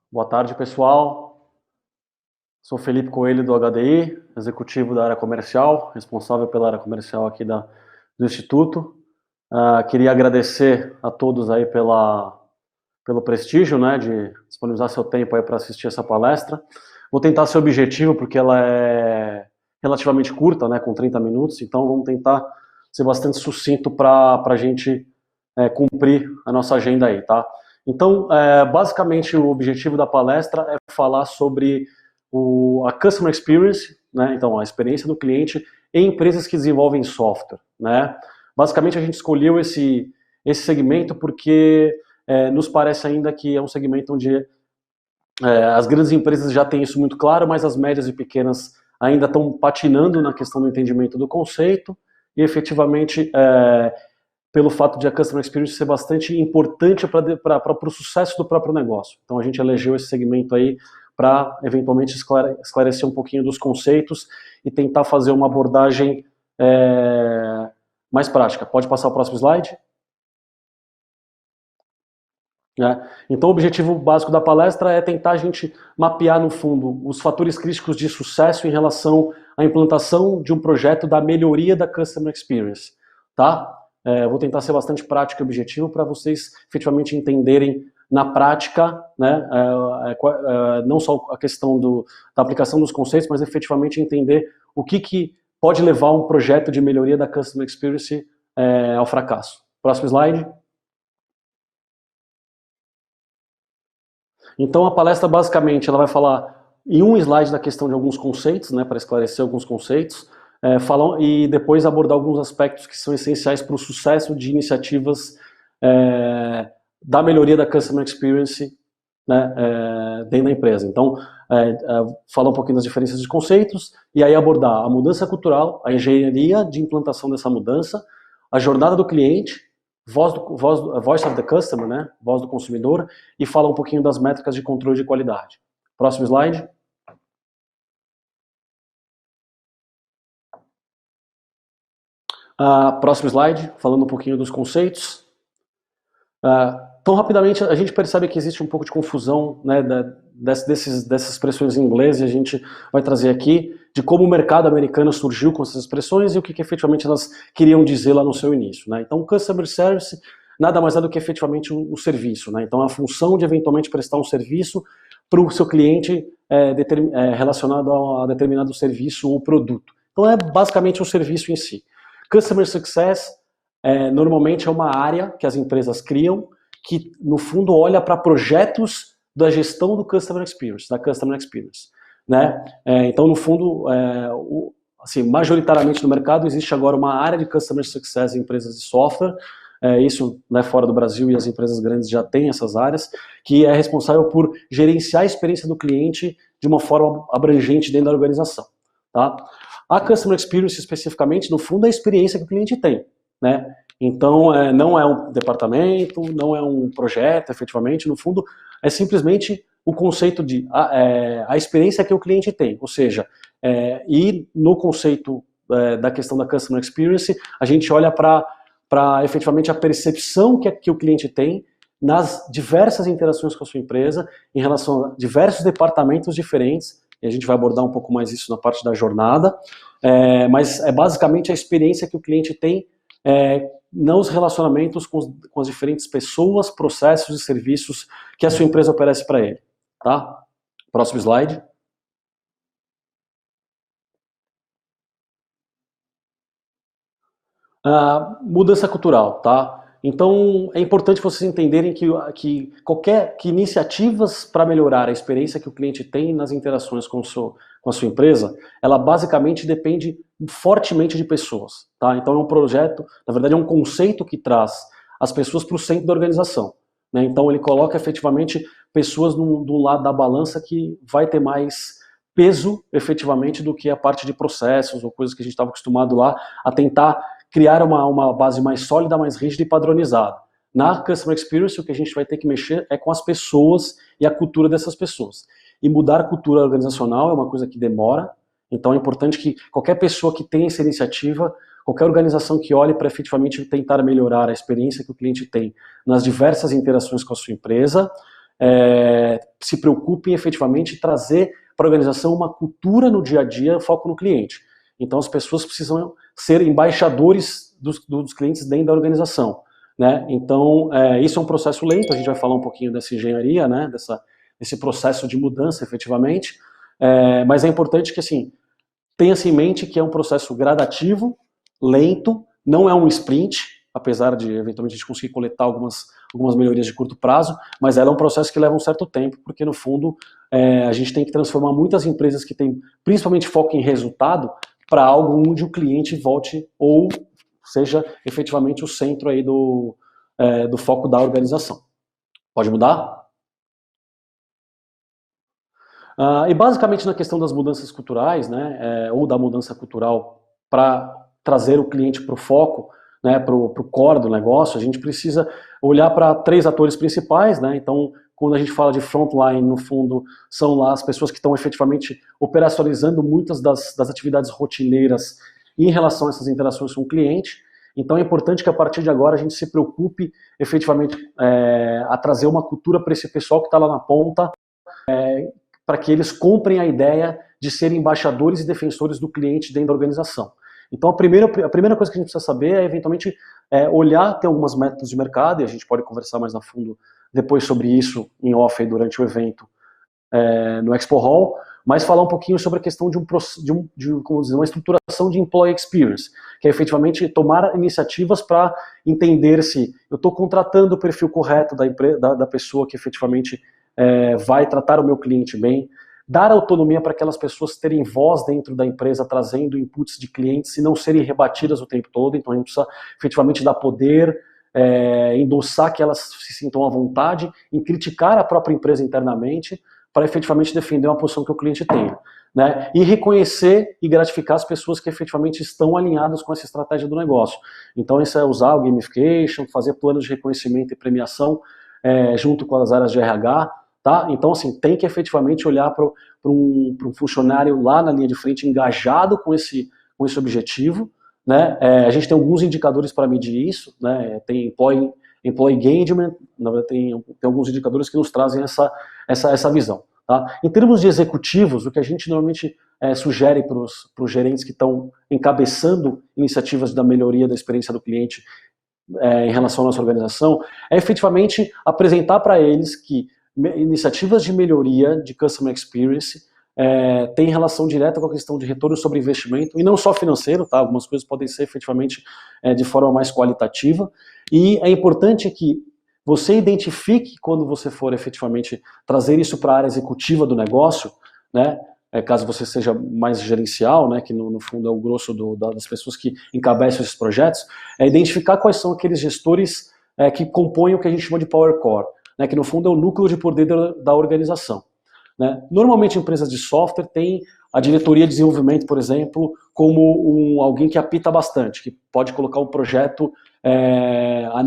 Boa tarde, pessoal. Sou Felipe Coelho do HDI, executivo da área comercial, responsável pela área comercial aqui do Instituto. Queria agradecer a todos aí pelo prestígio, né, de disponibilizar seu tempo aí para assistir essa palestra. Vou tentar ser objetivo porque ela é relativamente curta, né, com 30 minutos, então vamos tentar ser bastante sucinto para a gente cumprir a nossa agenda aí, tá? Então, basicamente, o objetivo da palestra é falar sobre a Customer Experience, né? Então, a experiência do cliente em empresas que desenvolvem software, né? Basicamente, a gente escolheu esse segmento porque nos parece ainda que é um segmento onde as grandes empresas já têm isso muito claro, mas as médias e pequenas ainda estão patinando na questão do entendimento do conceito e, efetivamente, pelo fato de a Customer Experience ser bastante importante para o sucesso do próprio negócio. Então a gente elegeu esse segmento aí para eventualmente esclarecer um pouquinho dos conceitos e tentar fazer uma abordagem mais prática. Pode passar o próximo slide? Então o objetivo básico da palestra é tentar a gente mapear no fundo os fatores críticos de sucesso em relação à implantação de um projeto da melhoria da Customer Experience, tá? Vou tentar ser bastante prático e objetivo para vocês efetivamente entenderem na prática, né, não só a questão da aplicação dos conceitos, mas efetivamente entender o que pode levar um projeto de melhoria da Customer Experience ao fracasso. Próximo slide. Então a palestra basicamente ela vai falar em um slide da questão de alguns conceitos, né, para esclarecer alguns conceitos, e depois abordar alguns aspectos que são essenciais para o sucesso de iniciativas da melhoria da Customer Experience, né, dentro da empresa. Então, falar um pouquinho das diferenças de conceitos e aí abordar a mudança cultural, a engenharia de implantação dessa mudança, a jornada do cliente, voice of the customer, né, voz do consumidor, e falar um pouquinho das métricas de controle de qualidade. Próximo slide. Próximo slide, falando um pouquinho dos conceitos. Então, rapidamente, a gente percebe que existe um pouco de confusão, né, dessas expressões em inglês, e a gente vai trazer aqui de como o mercado americano surgiu com essas expressões e o que efetivamente elas queriam dizer lá no seu início, né? Então, Customer Service nada mais é do que efetivamente um serviço, né? Então, a função de eventualmente prestar um serviço para o seu cliente relacionado a determinado serviço ou produto. Então, é basicamente um serviço em si. Customer Success normalmente é uma área que as empresas criam que, no fundo, olha para projetos da gestão do Customer Experience, da Customer Experience, né? Então, no fundo, assim, majoritariamente no mercado existe agora uma área de Customer Success em empresas de software, isso, né, fora do Brasil, e as empresas grandes já têm essas áreas, que é responsável por gerenciar a experiência do cliente de uma forma abrangente dentro da organização, tá? A Customer Experience, especificamente, no fundo, é a experiência que o cliente tem, né? Então, não é um departamento, não é um projeto, efetivamente, no fundo, é simplesmente o conceito de a experiência que o cliente tem, ou seja, e no conceito da questão da Customer Experience, a gente olha para efetivamente a percepção que o cliente tem nas diversas interações com a sua empresa, em relação a diversos departamentos diferentes, e a gente vai abordar um pouco mais isso na parte da jornada, mas é basicamente a experiência que o cliente tem nos relacionamentos com as diferentes pessoas, processos e serviços que a sua empresa oferece para ele, tá? Próximo slide. Mudança cultural, tá? Então, é importante vocês entenderem que iniciativas para melhorar a experiência que o cliente tem nas interações com a sua empresa, ela basicamente depende fortemente de pessoas, tá? Então é um projeto, na verdade é um conceito que traz as pessoas para o centro da organização, né? Então ele coloca efetivamente pessoas do lado da balança que vai ter mais peso efetivamente do que a parte de processos ou coisas que a gente estava acostumado lá a tentar criar uma base mais sólida, mais rígida e padronizada. Na Customer Experience, o que a gente vai ter que mexer é com as pessoas e a cultura dessas pessoas. E mudar a cultura organizacional é uma coisa que demora, então é importante que qualquer pessoa que tenha essa iniciativa, qualquer organização que olhe para efetivamente tentar melhorar a experiência que o cliente tem nas diversas interações com a sua empresa, se preocupe em efetivamente trazer para a organização uma cultura no dia a dia, foco no cliente. Então as pessoas precisam ser embaixadores dos clientes dentro da organização, né? Então isso é um processo lento, a gente vai falar um pouquinho dessa engenharia, né? Desse processo de mudança efetivamente, mas é importante que assim, tenha-se em mente que é um processo gradativo, lento, não é um sprint, apesar de eventualmente a gente conseguir coletar algumas melhorias de curto prazo, mas ela é um processo que leva um certo tempo, porque no fundo a gente tem que transformar muitas empresas que têm principalmente foco em resultado para algo onde o cliente volte ou seja efetivamente o centro aí do foco da organização. Pode mudar? E basicamente na questão das mudanças culturais, né, ou da mudança cultural para trazer o cliente para o foco, né, para o core do negócio, a gente precisa olhar para 3 atores principais, né, então quando a gente fala de frontline, no fundo, são lá as pessoas que estão efetivamente operacionalizando muitas das atividades rotineiras em relação a essas interações com o cliente. Então é importante que a partir de agora a gente se preocupe efetivamente a trazer uma cultura para esse pessoal que está lá na ponta, para que eles comprem a ideia de serem embaixadores e defensores do cliente dentro da organização. Então a primeira coisa que a gente precisa saber é eventualmente olhar, tem algumas métodos de mercado, e a gente pode conversar mais a fundo depois sobre isso em off aí durante o evento no Expo Hall, mas falar um pouquinho sobre a questão de uma estruturação de employee experience, que é efetivamente tomar iniciativas para entender se eu estou contratando o perfil correto da pessoa que efetivamente vai tratar o meu cliente bem, dar autonomia para aquelas pessoas terem voz dentro da empresa, trazendo inputs de clientes e não serem rebatidas o tempo todo. Então a gente precisa efetivamente dar poder, endossar que elas se sintam à vontade, em criticar a própria empresa internamente, para efetivamente defender uma posição que o cliente tenha, né? E reconhecer e gratificar as pessoas que efetivamente estão alinhadas com essa estratégia do negócio. Então isso é usar o gamification, fazer planos de reconhecimento e premiação junto com as áreas de RH, tá? Então assim, tem que efetivamente olhar para um funcionário lá na linha de frente engajado com esse objetivo, né? A gente tem alguns indicadores para medir isso, né? Tem employee engagement, na verdade tem alguns indicadores que nos trazem essa visão. Tá? Em termos de executivos, o que a gente normalmente sugere para os gerentes que estão encabeçando iniciativas da melhoria da experiência do cliente em relação à nossa organização, é efetivamente apresentar para eles que iniciativas de melhoria de customer experience têm relação direta com a questão de retorno sobre investimento, e não só financeiro, tá? Algumas coisas podem ser efetivamente de forma mais qualitativa, e é importante que você identifique quando você for efetivamente trazer isso para a área executiva do negócio, né? Caso você seja mais gerencial, né, que no fundo é o grosso das pessoas que encabeçam esses projetos, identificar quais são aqueles gestores que compõem o que a gente chama de Power Core, né, que no fundo é o núcleo de poder da organização. Né? Normalmente empresas de software têm a diretoria de desenvolvimento, por exemplo, como alguém que apita bastante, que pode colocar um projeto a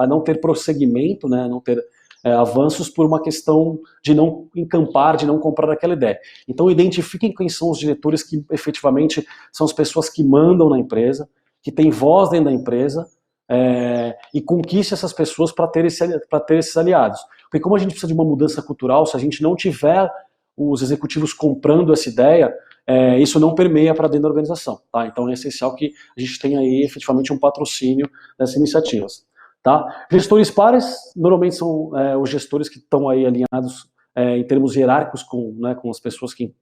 não ter prosseguimento, né, a não ter avanços por uma questão de não encampar, de não comprar aquela ideia. Então identifiquem quem são os diretores que efetivamente são as pessoas que mandam na empresa, que têm voz dentro da empresa, e conquiste essas pessoas para ter esses aliados. Porque como a gente precisa de uma mudança cultural, se a gente não tiver os executivos comprando essa ideia, isso não permeia para dentro da organização. Tá? Então é essencial que a gente tenha aí efetivamente um patrocínio dessas iniciativas. Tá? Gestores pares, normalmente são os gestores que estão aí alinhados em termos hierárquicos com as pessoas que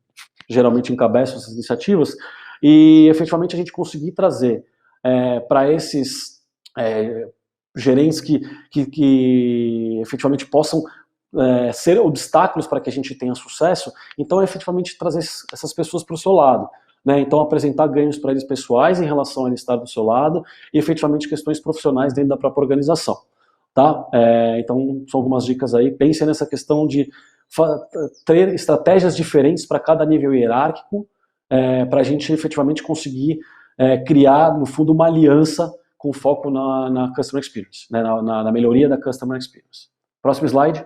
geralmente encabeçam essas iniciativas, e efetivamente a gente conseguir trazer para esses gerentes que efetivamente possam ser obstáculos para que a gente tenha sucesso, então efetivamente trazer essas pessoas para o seu lado. Né? Então apresentar ganhos para eles pessoais em relação a ele estar do seu lado e efetivamente questões profissionais dentro da própria organização. Tá? Então são algumas dicas aí, pensem nessa questão de ter estratégias diferentes para cada nível hierárquico, para a gente efetivamente conseguir criar no fundo uma aliança com foco na Customer Experience, né? na melhoria da Customer Experience. Próximo slide.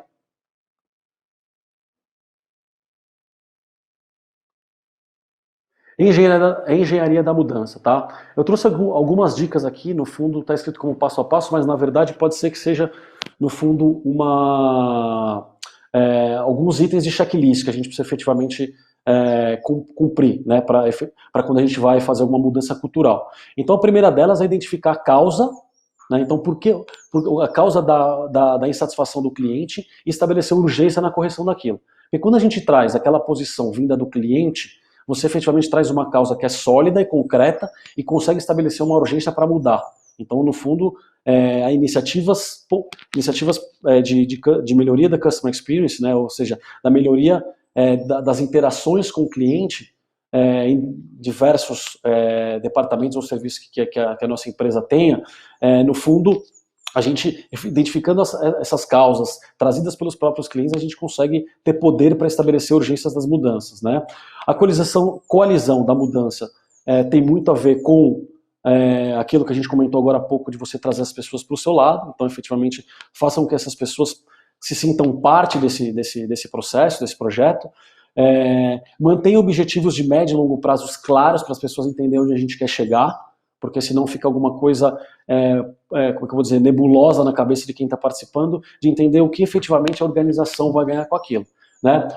Engenharia da mudança, tá? Eu trouxe algumas dicas aqui, no fundo está escrito como passo a passo, mas na verdade pode ser que seja, no fundo, alguns itens de checklist que a gente precisa efetivamente cumprir, né, para quando a gente vai fazer alguma mudança cultural. Então a primeira delas é identificar a causa, né, então por a causa da insatisfação do cliente e estabelecer urgência na correção daquilo. Porque quando a gente traz aquela posição vinda do cliente, você efetivamente traz uma causa que é sólida e concreta e consegue estabelecer uma urgência para mudar. Então, no fundo, há iniciativas de melhoria da customer experience, né, ou seja, da melhoria das interações com o cliente em diversos departamentos ou serviços que a nossa empresa tenha. No fundo, a gente, identificando essas causas trazidas pelos próprios clientes, a gente consegue ter poder para estabelecer urgências das mudanças, né? A coalizão da mudança tem muito a ver com aquilo que a gente comentou agora há pouco, de você trazer as pessoas para o seu lado. Então, efetivamente, façam com que essas pessoas se sintam parte desse processo, desse projeto. Mantenha objetivos de médio e longo prazo claros para as pessoas entenderem onde a gente quer chegar, porque senão fica alguma coisa, como é que eu vou dizer, nebulosa na cabeça de quem está participando, de entender o que efetivamente a organização vai ganhar com aquilo, né?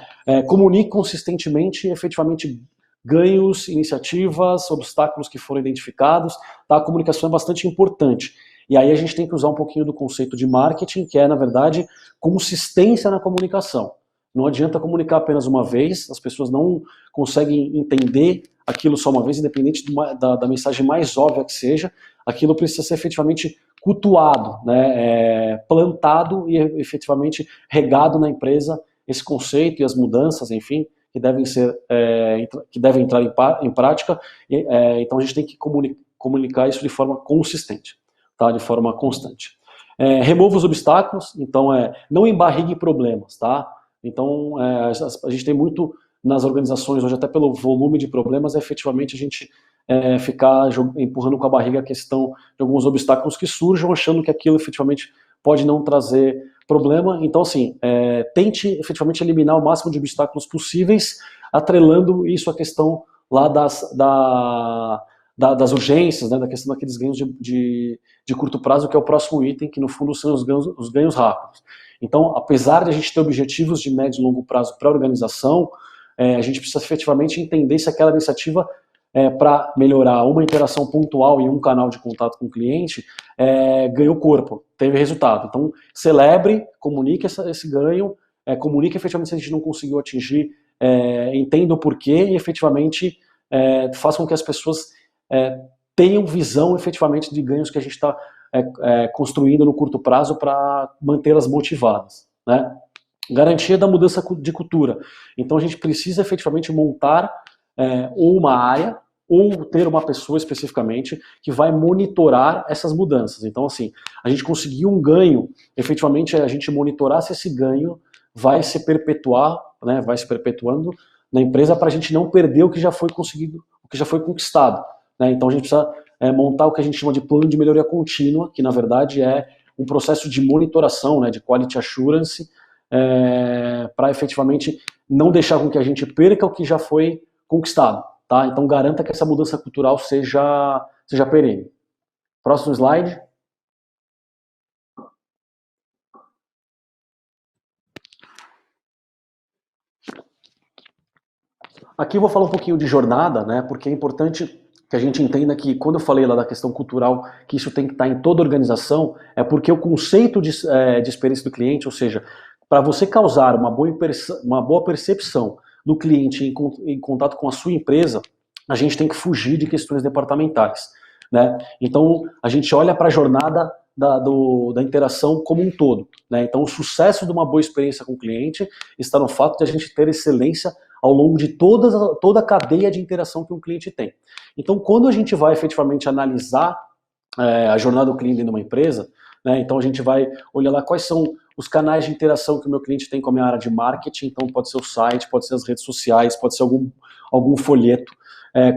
Comunique consistentemente, efetivamente, ganhos, iniciativas, obstáculos que foram identificados, tá? A comunicação é bastante importante. E aí a gente tem que usar um pouquinho do conceito de marketing, que é, na verdade, consistência na comunicação. Não adianta comunicar apenas uma vez, as pessoas não conseguem entender aquilo só uma vez, independente da mensagem mais óbvia que seja, aquilo precisa ser efetivamente cultuado, né, plantado e efetivamente regado na empresa, esse conceito e as mudanças, enfim, que devem entrar em prática. Então a gente tem que comunicar isso de forma consistente, tá, de forma constante. Remova os obstáculos, então não embarrigue problemas, tá? Então, a gente tem muito nas organizações hoje, até pelo volume de problemas, efetivamente a gente ficar empurrando com a barriga a questão de alguns obstáculos que surjam, achando que aquilo efetivamente pode não trazer problema. Então, assim, tente efetivamente eliminar o máximo de obstáculos possíveis, atrelando isso à questão lá das urgências, né, da questão daqueles ganhos de curto prazo, que é o próximo item, que no fundo são os ganhos rápidos. Então, apesar de a gente ter objetivos de médio e longo prazo para a organização, a gente precisa efetivamente entender se aquela iniciativa para melhorar uma interação pontual e um canal de contato com o cliente ganhou corpo, teve resultado. Então, celebre, comunique esse ganho, comunique efetivamente se a gente não conseguiu atingir, entenda o porquê e efetivamente faça com que as pessoas tenham visão efetivamente de ganhos que a gente está construindo no curto prazo para mantê-las motivadas, né? Garantia da mudança de cultura. Então a gente precisa efetivamente montar ou uma área ou ter uma pessoa especificamente que vai monitorar essas mudanças. Então, assim, a gente conseguiu um ganho, efetivamente a gente monitorar se esse ganho vai se perpetuar, né, vai se perpetuando na empresa, para a gente não perder o que já foi conseguido, o que já foi conquistado, né? Então a gente precisa montar o que a gente chama de plano de melhoria contínua, que na verdade é um processo de monitoração, né, de quality assurance, para efetivamente não deixar com que a gente perca o que já foi conquistado, tá? Então garanta que essa mudança cultural seja perene. Próximo slide. Aqui eu vou falar um pouquinho de jornada, né, porque é importante que a gente entenda que, quando eu falei lá da questão cultural, que isso tem que estar em toda organização, é porque o conceito de experiência do cliente, ou seja, para você causar uma boa percepção do cliente em contato com a sua empresa, a gente tem que fugir de questões departamentais, né? Então, a gente olha para a jornada da interação como um todo, né? Então, o sucesso de uma boa experiência com o cliente está no fato de a gente ter excelência ao longo de toda a cadeia de interação que um cliente tem. Então, quando a gente vai efetivamente analisar a jornada do cliente dentro de uma empresa, né, então a gente vai olhar lá quais são os canais de interação que o meu cliente tem com a minha área de marketing. Então pode ser o site, pode ser as redes sociais, pode ser algum folheto.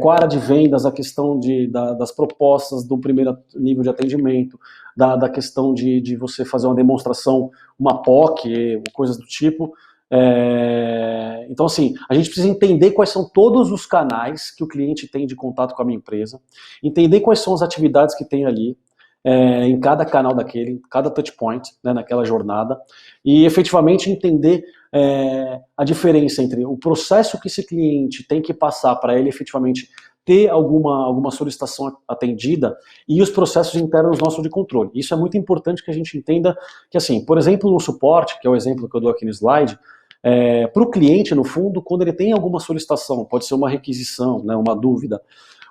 Qual a área de vendas, a questão das propostas do primeiro nível de atendimento, da questão de você fazer uma demonstração, uma POC, coisas do tipo. Então, assim, a gente precisa entender quais são todos os canais que o cliente tem de contato com a minha empresa, entender quais são as atividades que tem ali, em cada canal daquele, em cada touchpoint, né, naquela jornada, e efetivamente entender a diferença entre o processo que esse cliente tem que passar para ele efetivamente ter alguma solicitação atendida e os processos internos nossos de controle. Isso é muito importante que a gente entenda que, assim, por exemplo, no suporte, que é o exemplo que eu dou aqui no slide, para o cliente, no fundo, quando ele tem alguma solicitação, pode ser uma requisição, né, uma dúvida,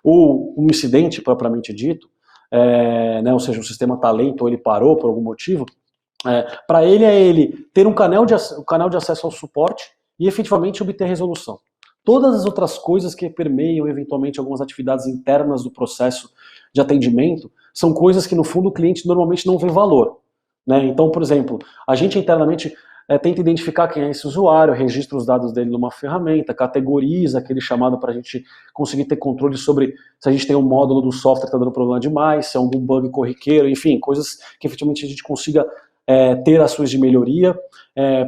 ou um incidente propriamente dito, né, ou seja, o sistema está lento ou ele parou por algum motivo, para ele é ele ter um canal de acesso ao suporte e efetivamente obter resolução. Todas as outras coisas que permeiam eventualmente algumas atividades internas do processo de atendimento são coisas que no fundo o cliente normalmente não vê valor, né? Então, por exemplo, a gente internamente tenta identificar quem é esse usuário, registra os dados dele numa ferramenta, categoriza aquele chamado para a gente conseguir ter controle sobre se a gente tem um módulo do software que está dando problema demais, se é algum bug corriqueiro, enfim, coisas que efetivamente a gente consiga ter ações de melhoria,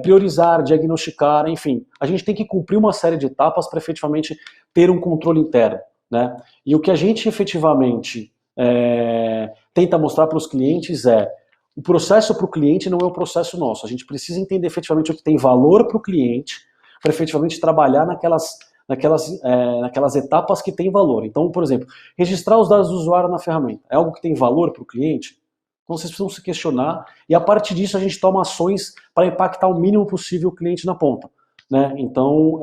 priorizar, diagnosticar, enfim. A gente tem que cumprir uma série de etapas para efetivamente ter um controle interno, né? E o que a gente efetivamente tenta mostrar para os clientes o processo para o cliente não é o processo nosso. A gente precisa entender efetivamente o que tem valor para o cliente, para efetivamente trabalhar naquelas etapas que tem valor. Então, por exemplo, registrar os dados do usuário na ferramenta é algo que tem valor para o cliente? Então vocês precisam se questionar e a partir disso a gente toma ações para impactar o mínimo possível o cliente na ponta, né? Então,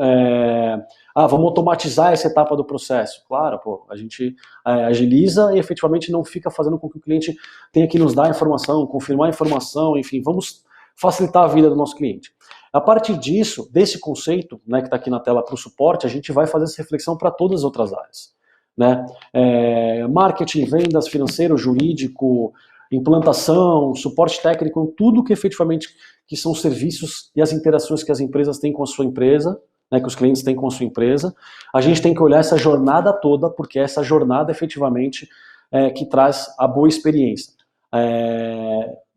vamos automatizar essa etapa do processo. Claro, a gente agiliza e efetivamente não fica fazendo com que o cliente tenha que nos dar informação, confirmar informação, enfim, vamos facilitar a vida do nosso cliente. A partir disso, desse conceito, né, que está aqui na tela para o suporte, a gente vai fazer essa reflexão para todas as outras áreas, né? Marketing, vendas, financeiro, jurídico, implantação, suporte técnico, tudo que efetivamente que são os serviços e as interações que as empresas têm com a sua empresa, né, que os clientes têm com a sua empresa, a gente tem que olhar essa jornada toda, porque é essa jornada efetivamente que traz a boa experiência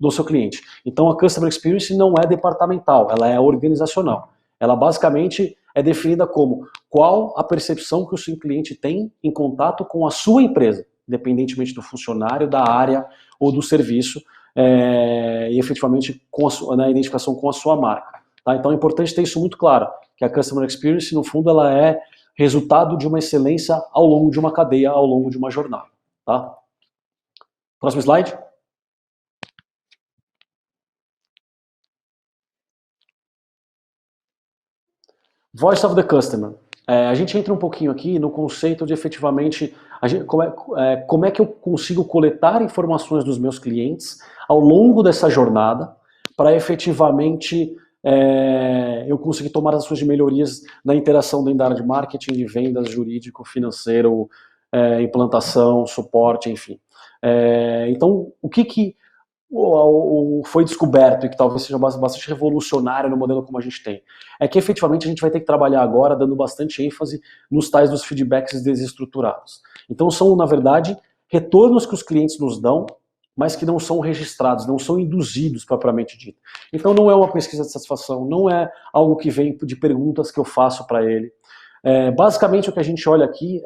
do seu cliente. Então a Customer Experience não é departamental, ela é organizacional. Ela basicamente é definida como qual a percepção que o seu cliente tem em contato com a sua empresa, independentemente do funcionário, da área ou do serviço, e efetivamente na identificação com a sua marca. Tá? Então é importante ter isso muito claro, que a Customer Experience, no fundo, ela é resultado de uma excelência ao longo de uma cadeia, ao longo de uma jornada. Tá? Próximo slide. Voice of the Customer. A gente entra um pouquinho aqui no conceito de efetivamente como é que eu consigo coletar informações dos meus clientes ao longo dessa jornada para efetivamente eu conseguir tomar ações de melhorias na interação dentro da área de marketing, de vendas, jurídico, financeiro, implantação, suporte, enfim. Então, o que foi descoberto e que talvez seja bastante revolucionário no modelo como a gente tem, é que efetivamente a gente vai ter que trabalhar agora dando bastante ênfase nos tais dos feedbacks desestruturados. Então são, na verdade, retornos que os clientes nos dão, mas que não são registrados, não são induzidos propriamente dito. Então não é uma pesquisa de satisfação, não é algo que vem de perguntas que eu faço para ele. Basicamente o que a gente olha aqui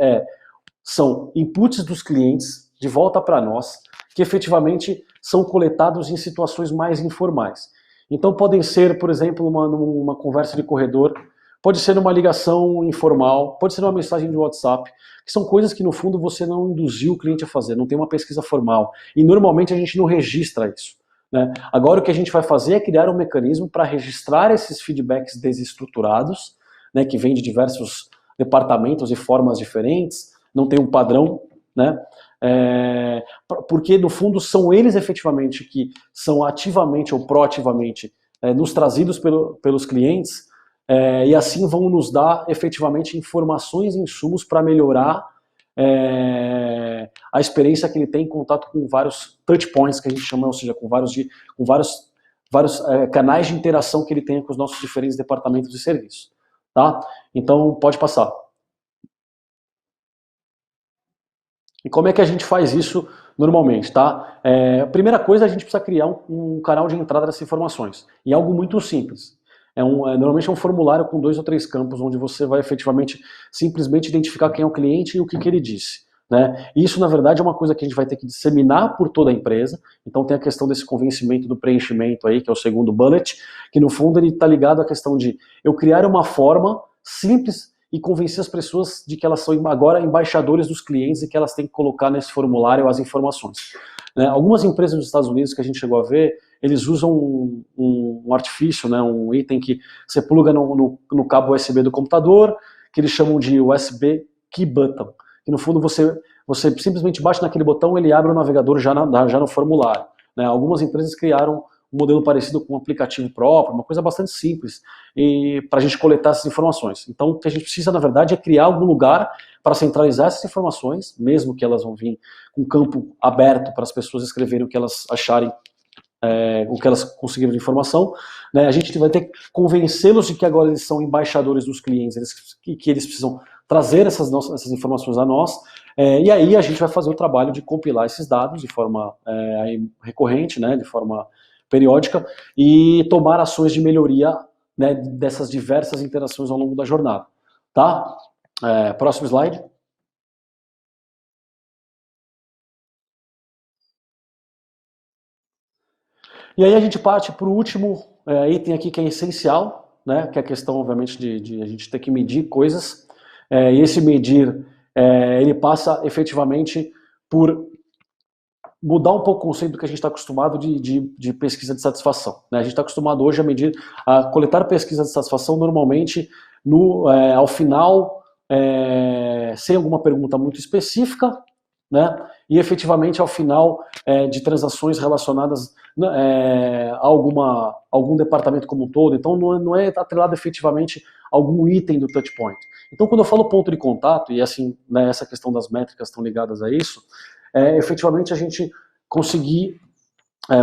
são inputs dos clientes de volta para nós, que efetivamente são coletados em situações mais informais. Então podem ser, por exemplo, numa conversa de corredor, pode ser numa ligação informal, pode ser numa mensagem de WhatsApp, que são coisas que no fundo você não induziu o cliente a fazer, não tem uma pesquisa formal. E normalmente a gente não registra isso, né? Agora o que a gente vai fazer é criar um mecanismo para registrar esses feedbacks desestruturados, né, que vêm de diversos departamentos e formas diferentes, não tem um padrão, né? Porque no fundo são eles efetivamente que são ativamente ou proativamente nos trazidos pelos clientes, e assim vão nos dar efetivamente informações e insumos para melhorar a experiência que ele tem em contato com vários touch points que a gente chama, ou seja, com vários canais de interação que ele tem com os nossos diferentes departamentos de serviço, tá? Então pode passar. E como é que a gente faz isso normalmente, tá? A primeira coisa, a gente precisa criar um canal de entrada dessas informações. E algo muito simples. Normalmente é um formulário com 2 ou 3 campos, onde você vai efetivamente simplesmente identificar quem é o cliente e o que ele disse. né? Isso, na verdade, é uma coisa que a gente vai ter que disseminar por toda a empresa. Então tem a questão desse convencimento do preenchimento aí, que é o segundo bullet, que no fundo ele está ligado à questão de eu criar uma forma simples e convencer as pessoas de que elas são agora embaixadores dos clientes e que elas têm que colocar nesse formulário as informações. Né? Algumas empresas dos Estados Unidos que a gente chegou a ver, eles usam um artifício, né, um item que você pluga no cabo USB do computador, que eles chamam de USB Key Button, que no fundo você simplesmente bate naquele botão, ele abre o navegador já no formulário. Né? Algumas empresas criaram um modelo parecido com um aplicativo próprio, uma coisa bastante simples, para a gente coletar essas informações. Então, o que a gente precisa, na verdade, é criar algum lugar para centralizar essas informações, mesmo que elas vão vir com um campo aberto para as pessoas escreverem o que elas acharem, o que elas conseguiram de informação. Né? A gente vai ter que convencê-los de que agora eles são embaixadores dos clientes, que eles precisam trazer essas informações a nós, e aí a gente vai fazer o trabalho de compilar esses dados de forma recorrente, né, de forma periódica, e tomar ações de melhoria, né, dessas diversas interações ao longo da jornada. Tá? Próximo slide. E aí a gente parte para o último item aqui que é essencial, né, que é a questão, obviamente, de a gente ter que medir coisas, e esse medir, ele passa efetivamente por mudar um pouco o conceito do que a gente está acostumado de pesquisa de satisfação. Né? A gente está acostumado hoje a coletar pesquisa de satisfação normalmente ao final, sem alguma pergunta muito específica, né? E efetivamente ao final de transações relacionadas a algum departamento como um todo. Então não é atrelado efetivamente a algum item do touchpoint. Então quando eu falo ponto de contato, e assim, né, essa questão das métricas estão ligadas a isso, efetivamente a gente conseguir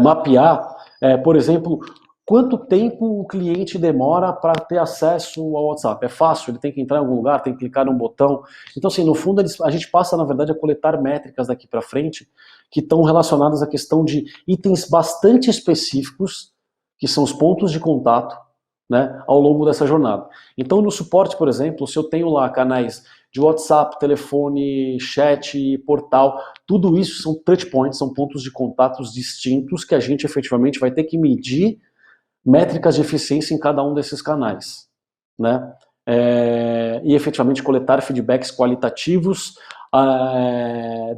mapear, por exemplo, quanto tempo o cliente demora para ter acesso ao WhatsApp. É fácil, ele tem que entrar em algum lugar, tem que clicar num botão. Então, assim, no fundo, a gente passa, na verdade, a coletar métricas daqui para frente que estão relacionadas à questão de itens bastante específicos, que são os pontos de contato, né, ao longo dessa jornada. Então, no suporte, por exemplo, se eu tenho lá canais de WhatsApp, telefone, chat, portal, tudo isso são touchpoints, são pontos de contatos distintos que a gente efetivamente vai ter que medir métricas de eficiência em cada um desses canais, né? E efetivamente coletar feedbacks qualitativos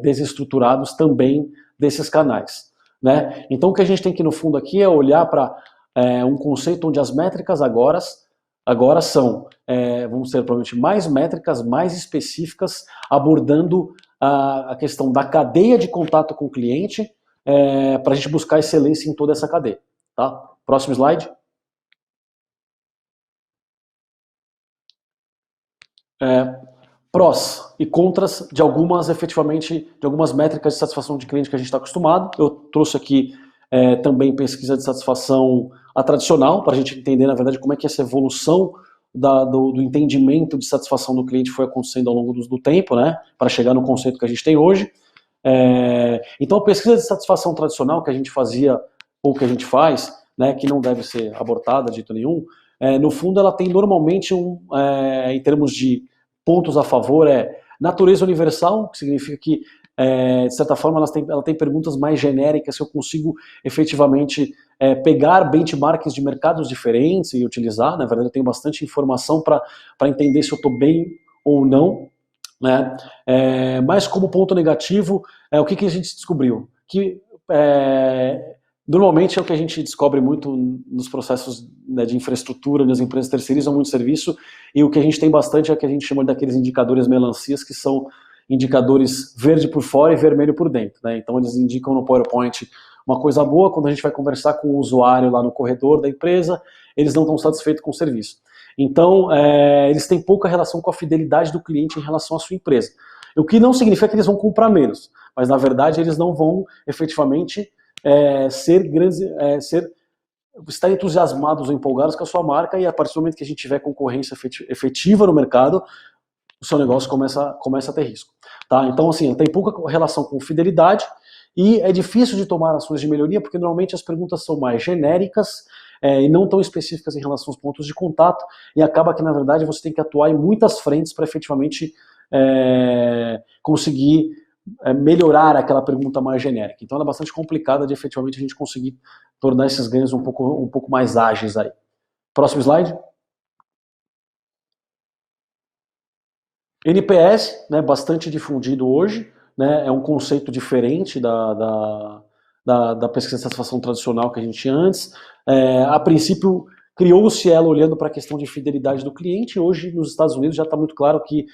desestruturados também desses canais, né? Então o que a gente tem que no fundo aqui é olhar para um conceito onde as métricas agora são, vamos ter provavelmente mais métricas, mais específicas, abordando a questão da cadeia de contato com o cliente, para a gente buscar excelência em toda essa cadeia, tá? Próximo slide. Prós e contras de algumas métricas de satisfação de cliente que a gente está acostumado. Eu trouxe aqui também pesquisa de satisfação tradicional, para a gente entender, na verdade, como é que essa evolução do entendimento de satisfação do cliente foi acontecendo ao longo do tempo, né, para chegar no conceito que a gente tem hoje. Então, a pesquisa de satisfação tradicional que a gente fazia, ou que a gente faz, né, que não deve ser abortada de jeito nenhum, no fundo ela tem normalmente em termos de pontos a favor, natureza universal, que significa que, de certa forma, ela tem perguntas mais genéricas, que eu consigo efetivamente pegar benchmarks de mercados diferentes e utilizar. Na verdade, eu tenho bastante informação para entender se eu estou bem ou não. Né? Mas como ponto negativo, o que a gente descobriu? Que normalmente é o que a gente descobre muito nos processos, né, de infraestrutura, onde as empresas terceirizam muito serviço, e o que a gente tem bastante é o que a gente chama daqueles indicadores melancias, que são indicadores verde por fora e vermelho por dentro. Né? Então eles indicam no PowerPoint uma coisa boa, quando a gente vai conversar com o usuário lá no corredor da empresa, eles não estão satisfeitos com o serviço. Então, eles têm pouca relação com a fidelidade do cliente em relação à sua empresa. O que não significa que eles vão comprar menos, mas na verdade eles não vão efetivamente estar entusiasmados ou empolgados com a sua marca, e a partir do momento que a gente tiver concorrência efetiva no mercado, o seu negócio começa a ter risco. Tá? Então, assim, tem pouca relação com fidelidade, e é difícil de tomar ações de melhoria, porque normalmente as perguntas são mais genéricas, e não tão específicas em relação aos pontos de contato, e acaba que, na verdade, você tem que atuar em muitas frentes para efetivamente conseguir melhorar aquela pergunta mais genérica. Então ela é bastante complicada de efetivamente a gente conseguir tornar esses ganhos um pouco mais ágeis aí. Próximo slide. NPS, né, bastante difundido hoje, né, é um conceito diferente da pesquisa de satisfação tradicional que a gente tinha antes. A princípio, criou-se ela olhando para a questão de fidelidade do cliente. Hoje, nos Estados Unidos, já está muito claro que,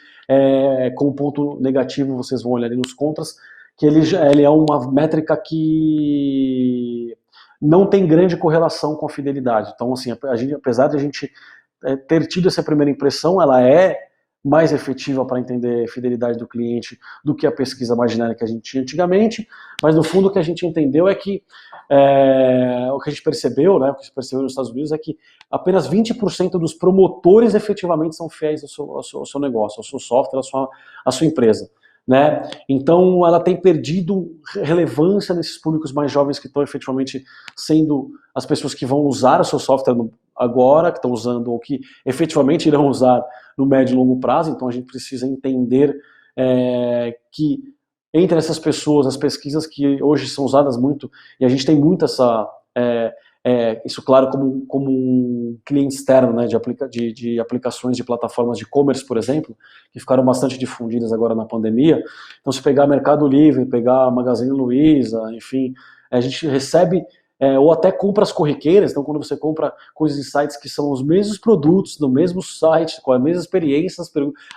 como ponto negativo, vocês vão olhar ali nos contras, que ele é uma métrica que não tem grande correlação com a fidelidade. Então, assim, apesar de a gente ter tido essa primeira impressão, ela é mais efetiva para entender a fidelidade do cliente do que a pesquisa mais genérica que a gente tinha antigamente, mas no fundo o que a gente entendeu é que o que a gente percebeu, né, o que se percebeu nos Estados Unidos é que apenas 20% dos promotores efetivamente são fiéis ao seu negócio, ao seu software, à sua empresa. Né? Então ela tem perdido relevância nesses públicos mais jovens que estão efetivamente sendo as pessoas que vão usar o seu software agora, que estão usando ou que efetivamente irão usar no médio e longo prazo. Então a gente precisa entender que entre essas pessoas, as pesquisas que hoje são usadas muito, e a gente tem muito isso claro como um cliente externo, né, de aplicações de plataformas de e-commerce, por exemplo, que ficaram bastante difundidas agora na pandemia. Então se pegar Mercado Livre, pegar Magazine Luiza, enfim, a gente recebe ou até compras corriqueiras. Então quando você compra coisas em sites que são os mesmos produtos, no mesmo site, com a mesma experiência,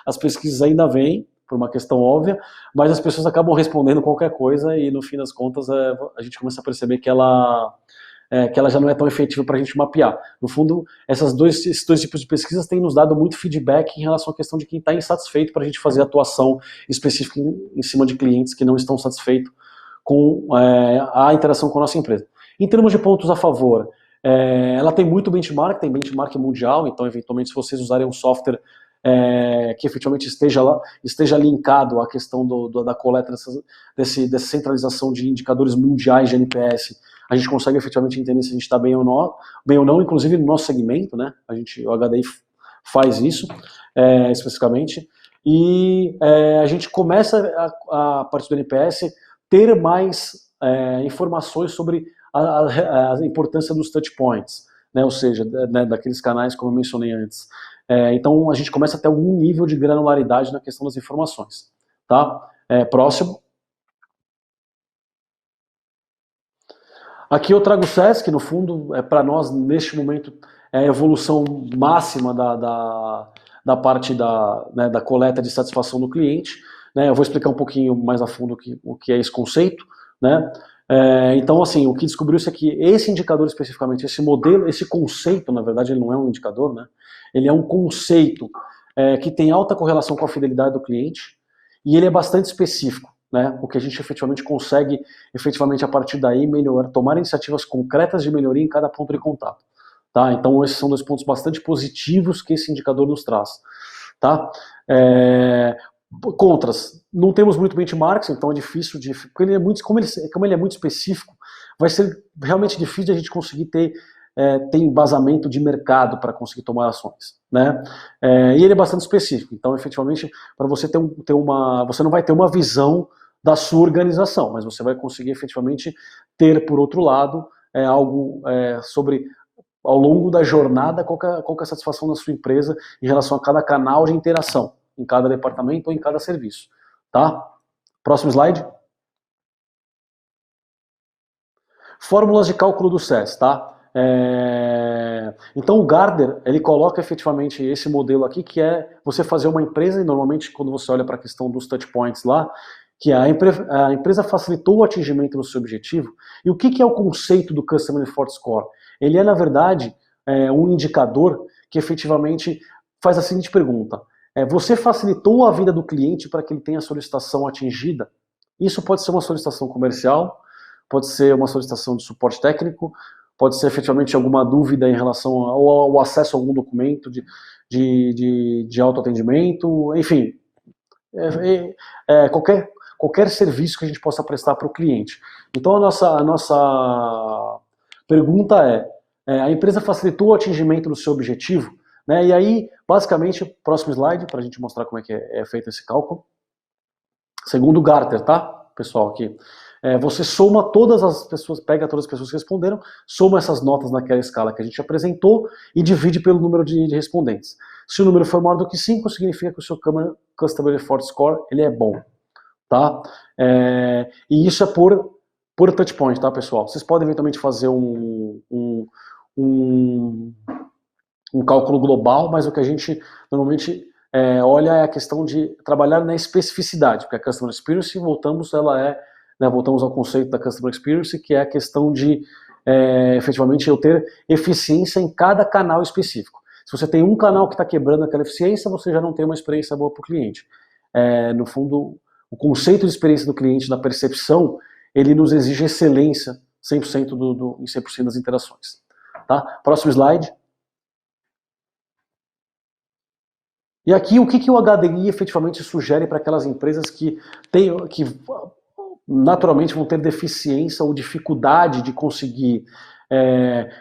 as pesquisas ainda vêm, por uma questão óbvia, mas as pessoas acabam respondendo qualquer coisa e no fim das contas a gente começa a perceber que ela já não é tão efetiva para a gente mapear. No fundo, esses dois tipos de pesquisas têm nos dado muito feedback em relação à questão de quem está insatisfeito para a gente fazer atuação específica em cima de clientes que não estão satisfeitos com a interação com a nossa empresa. Em termos de pontos a favor, ela tem muito benchmark, tem benchmark mundial, então eventualmente se vocês usarem um software que efetivamente esteja linkado à questão da coleta dessa centralização de indicadores mundiais de NPS, a gente consegue efetivamente entender se a gente está bem ou não, inclusive no nosso segmento, né? O HDI faz isso especificamente, e a gente começa a partir do NPS ter mais informações sobre a importância dos touch points, né? Ou seja, daqueles canais como eu mencionei antes. Então a gente começa a ter algum nível de granularidade na questão das informações. Tá? Próximo. Aqui eu trago o SES, que no fundo, para nós, neste momento, é a evolução máxima da parte da coleta de satisfação do cliente. Né? Eu vou explicar um pouquinho mais a fundo o que é esse conceito. Né? Então, assim, o que descobriu-se é que esse indicador especificamente, esse modelo, esse conceito, na verdade, ele não é um indicador, né? Ele é um conceito que tem alta correlação com a fidelidade do cliente e ele é bastante específico. Né, o que a gente efetivamente consegue, efetivamente a partir daí, tomar iniciativas concretas de melhoria em cada ponto de contato. Tá? Então esses são dois pontos bastante positivos que esse indicador nos traz. Tá? Contras, não temos muito benchmarks, então é difícil porque como ele é muito específico, vai ser realmente difícil de a gente conseguir ter embasamento de mercado para conseguir tomar ações, né? E ele é bastante específico, então efetivamente para você você não vai ter uma visão da sua organização, mas você vai conseguir efetivamente ter, por outro lado, algo sobre, ao longo da jornada, qual que é a satisfação da sua empresa em relação a cada canal de interação, em cada departamento ou em cada serviço. Tá? Próximo slide. Fórmulas de cálculo do SES, tá? Então o Gardner, ele coloca efetivamente esse modelo aqui, que é você fazer uma empresa, e normalmente quando você olha para a questão dos touch points lá, que a empresa facilitou o atingimento do seu objetivo. E o que é o conceito do Customer Effort Score? Ele é, na verdade, um indicador que efetivamente faz a seguinte pergunta: você facilitou a vida do cliente para que ele tenha a solicitação atingida? Isso pode ser uma solicitação comercial, pode ser uma solicitação de suporte técnico, pode ser efetivamente alguma dúvida em relação ao acesso a algum documento de autoatendimento, enfim, qualquer serviço que a gente possa prestar para o cliente. Então a nossa pergunta a empresa facilitou o atingimento do seu objetivo? né? E aí, basicamente, próximo slide, para a gente mostrar como é que é feito esse cálculo. Segundo Gartner, tá, pessoal, aqui. Você soma todas as pessoas, pega todas as pessoas que responderam, soma essas notas naquela escala que a gente apresentou e divide pelo número de respondentes. Se o número for maior do que 5, significa que o seu Customer Effort Score ele é bom. Tá? E isso é por touchpoint, tá, pessoal? Vocês podem eventualmente fazer um cálculo global, mas o que a gente normalmente olha é a questão de trabalhar na especificidade, porque a Customer Experience, voltamos ao conceito da Customer Experience, que é a questão de, efetivamente, eu ter eficiência em cada canal específico. Se você tem um canal que está quebrando aquela eficiência, você já não tem uma experiência boa para o cliente. No fundo, o conceito de experiência do cliente, da percepção, ele nos exige excelência 100% em 100% das interações. Tá? Próximo slide. E aqui, o que o HDI efetivamente sugere para aquelas empresas que naturalmente vão ter deficiência ou dificuldade de conseguir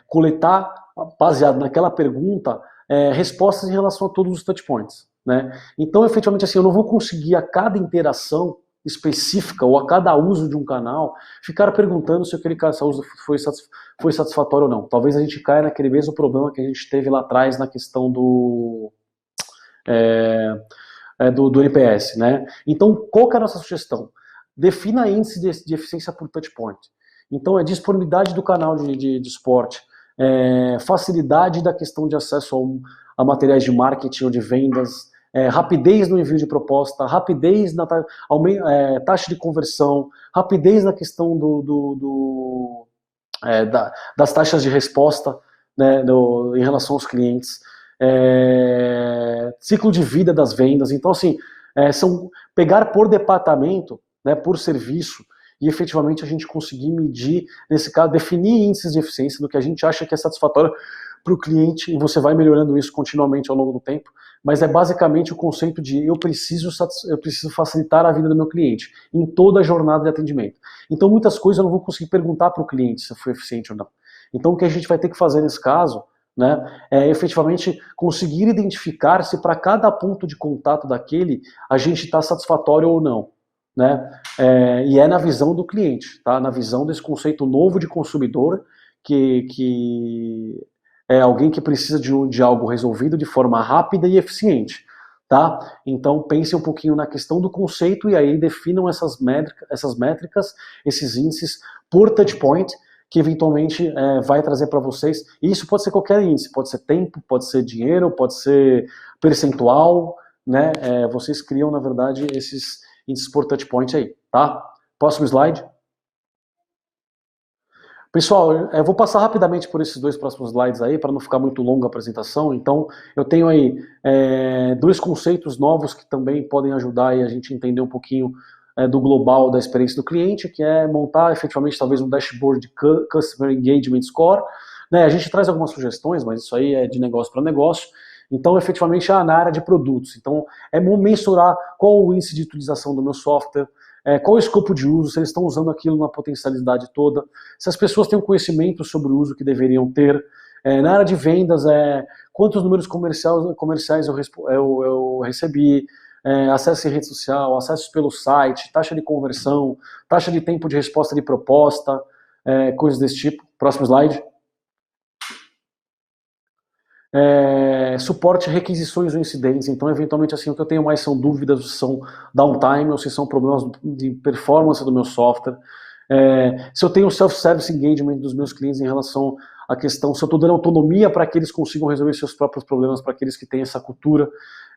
coletar, baseado naquela pergunta, respostas em relação a todos os touchpoints. Né? Então, efetivamente, assim, eu não vou conseguir a cada interação específica ou a cada uso de um canal ficar perguntando se aquele uso foi satisfatório ou não. Talvez a gente caia naquele mesmo problema que a gente teve lá atrás na questão do NPS. Né? Então, qual que é a nossa sugestão? Defina índice de eficiência por touchpoint. Então, é disponibilidade do canal de suporte, facilidade da questão de acesso a materiais de marketing ou de vendas, rapidez no envio de proposta, rapidez na taxa de conversão, rapidez na questão das taxas de resposta, né, em relação aos clientes, ciclo de vida das vendas. Então, assim, são pegar por departamento, né, por serviço, e efetivamente a gente conseguir medir, nesse caso, definir índices de eficiência do que a gente acha que é satisfatório para o cliente, e você vai melhorando isso continuamente ao longo do tempo, mas é basicamente o conceito de eu preciso facilitar a vida do meu cliente, em toda a jornada de atendimento. Então muitas coisas eu não vou conseguir perguntar para o cliente se foi eficiente ou não. Então o que a gente vai ter que fazer nesse caso, né, é efetivamente conseguir identificar se para cada ponto de contato daquele a gente está satisfatório ou não. Né? E na visão do cliente, tá? Na visão desse conceito novo de consumidor, que é alguém que precisa de algo resolvido de forma rápida e eficiente. Tá? Então pense um pouquinho na questão do conceito e aí definam essas métricas, esses índices por touchpoint, que eventualmente vai trazer para vocês. E isso pode ser qualquer índice, pode ser tempo, pode ser dinheiro, pode ser percentual, né? Vocês criam, na verdade, esses índices por touchpoint aí, tá? Próximo slide. Pessoal, eu vou passar rapidamente por esses dois próximos slides aí, para não ficar muito longa a apresentação. Então, eu tenho aí dois conceitos novos que também podem ajudar aí a gente entender um pouquinho do global da experiência do cliente, que é montar efetivamente talvez um dashboard de Customer Engagement Score. Né? A gente traz algumas sugestões, mas isso aí é de negócio para negócio. Então, efetivamente, na área de produtos. Então, é mensurar qual o índice de utilização do meu software, qual o escopo de uso, se eles estão usando aquilo na potencialidade toda, se as pessoas têm um conhecimento sobre o uso que deveriam ter. Na área de vendas, quantos números comerciais eu recebi, acesso em rede social, acessos pelo site, taxa de conversão, taxa de tempo de resposta de proposta, coisas desse tipo. Próximo slide. Suporte, requisições ou incidentes. Então, eventualmente, assim, o que eu tenho mais são dúvidas, se são downtime ou se são problemas de performance do meu software. Se eu tenho self-service engagement dos meus clientes em relação à questão, se eu estou dando autonomia para que eles consigam resolver seus próprios problemas, para aqueles que têm essa cultura.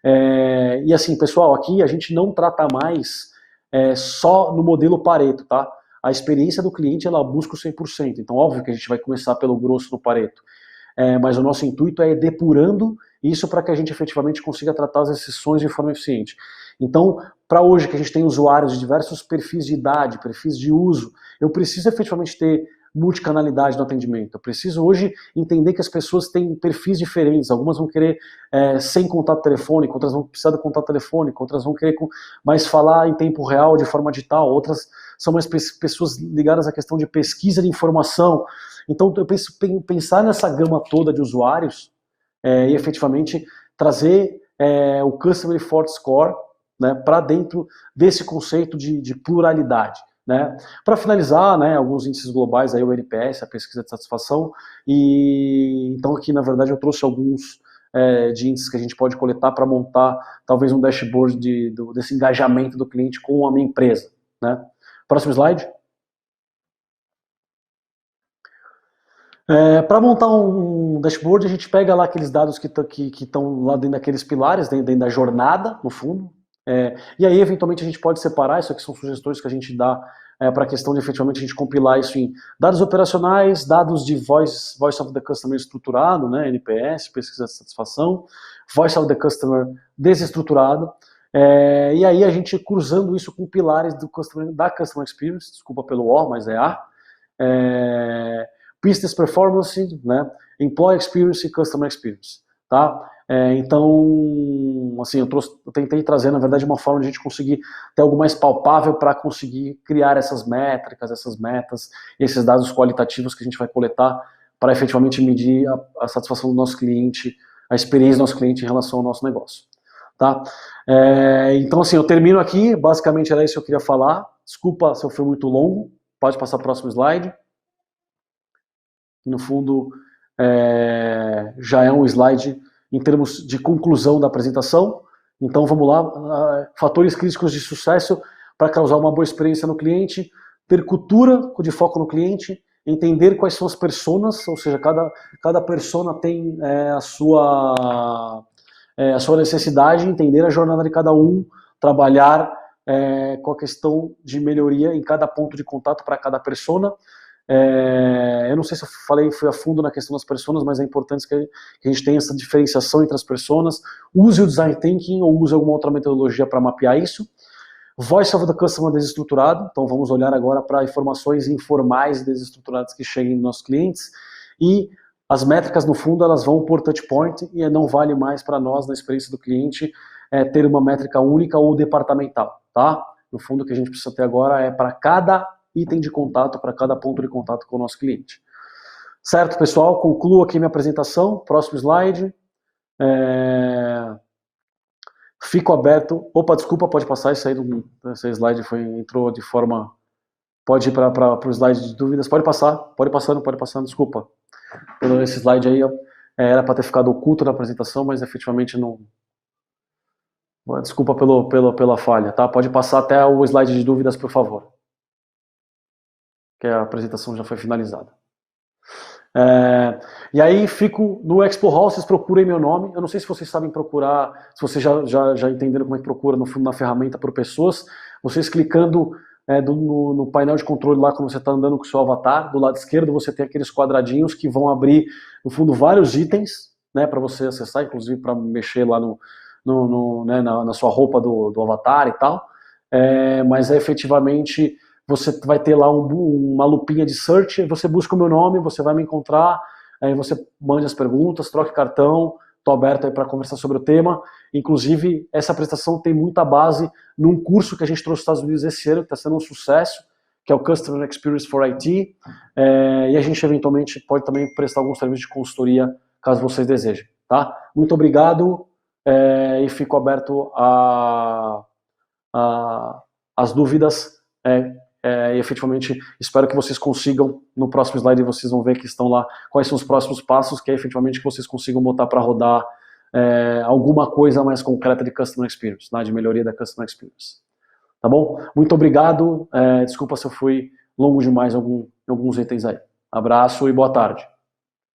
E assim, pessoal, aqui a gente não trata mais só no modelo Pareto, tá? A experiência do cliente, ela busca o 100%. Então, óbvio que a gente vai começar pelo grosso no Pareto. Mas o nosso intuito é ir depurando isso para que a gente efetivamente consiga tratar as exceções de forma eficiente. Então, para hoje que a gente tem usuários de diversos perfis de idade, perfis de uso, eu preciso efetivamente ter multicanalidade no atendimento. Eu preciso hoje entender que as pessoas têm perfis diferentes. Algumas vão querer sem contato telefônico, outras vão precisar de contato telefônico, outras vão querer mais falar em tempo real, de forma digital, outras são mais pessoas ligadas à questão de pesquisa de informação. Então, eu penso pensar nessa gama toda de usuários e efetivamente trazer o Customer Effort Score, né, para dentro desse conceito de pluralidade. Né? Para finalizar, né, alguns índices globais, aí o NPS, a pesquisa de satisfação, e então aqui na verdade eu trouxe alguns de índices que a gente pode coletar para montar talvez um dashboard desse engajamento do cliente com a minha empresa. Né? Próximo slide. Para montar um dashboard, a gente pega lá aqueles dados que estão lá dentro daqueles pilares, dentro da jornada, no fundo, e aí eventualmente a gente pode separar, isso aqui são sugestões que a gente dá para a questão de efetivamente a gente compilar isso em dados operacionais, dados de Voice of the Customer estruturado, né, NPS, pesquisa de satisfação, Voice of the Customer desestruturado, e aí a gente cruzando isso com pilares da Customer Experience, desculpa pelo O, mas é A, Business Performance, né, Employee Experience e Customer Experience, tá? Então, assim, eu tentei trazer, na verdade, uma forma de a gente conseguir ter algo mais palpável para conseguir criar essas métricas, essas metas, esses dados qualitativos que a gente vai coletar para efetivamente medir a satisfação do nosso cliente, a experiência do nosso cliente em relação ao nosso negócio, tá? Então, assim, eu termino aqui, basicamente era isso que eu queria falar, desculpa se eu fui muito longo, pode passar para o próximo slide. No fundo, já é um slide em termos de conclusão da apresentação. Então, vamos lá. Fatores críticos de sucesso para causar uma boa experiência no cliente, ter cultura de foco no cliente, entender quais são as personas, ou seja, cada persona tem a sua necessidade, entender a jornada de cada um, trabalhar com a questão de melhoria em cada ponto de contato para cada persona. Eu não sei se eu fui a fundo na questão das personas, mas é importante que a gente tenha essa diferenciação entre as personas, use o Design Thinking ou use alguma outra metodologia para mapear isso. Voice of the Customer desestruturado, então vamos olhar agora para informações informais desestruturadas que cheguem dos nossos clientes, e as métricas no fundo elas vão por touchpoint e não vale mais para nós na experiência do cliente ter uma métrica única ou departamental, tá? No fundo o que a gente precisa ter agora é para cada item de contato, para cada ponto de contato com o nosso cliente. Certo, pessoal? Concluo aqui minha apresentação. Próximo slide. Fico aberto. Opa, desculpa, pode passar isso aí. Esse slide entrou de forma... Pode ir para o slide de dúvidas. Pode passando, desculpa. Esse slide aí era para ter ficado oculto na apresentação, mas efetivamente não... Desculpa pela falha, tá? Pode passar até o slide de dúvidas, por favor. Que a apresentação já foi finalizada. E aí fico no Expo Hall, vocês procurem meu nome. Eu não sei se vocês sabem procurar, se vocês já entenderam como é que procura no fundo na ferramenta por pessoas. Vocês clicando no painel de controle lá, quando você está andando com o seu avatar, do lado esquerdo você tem aqueles quadradinhos que vão abrir, no fundo, vários itens, né, para você acessar, inclusive para mexer lá na sua roupa do avatar e tal. Mas efetivamente... Você vai ter lá uma lupinha de search, você busca o meu nome, você vai me encontrar, aí você mande as perguntas, troque cartão, estou aberto aí para conversar sobre o tema. Inclusive, essa apresentação tem muita base num curso que a gente trouxe dos Estados Unidos esse ano, que está sendo um sucesso, que é o Customer Experience for IT, e a gente eventualmente pode também prestar algum serviço de consultoria, caso vocês desejem. Tá? Muito obrigado e fico aberto às dúvidas. E efetivamente espero que vocês consigam, no próximo slide vocês vão ver que estão lá quais são os próximos passos, que é efetivamente que vocês consigam botar para rodar alguma coisa mais concreta de Customer Experience, né, de melhoria da Customer Experience. Tá bom? Muito obrigado, desculpa se eu fui longo demais em alguns itens aí. Abraço e boa tarde.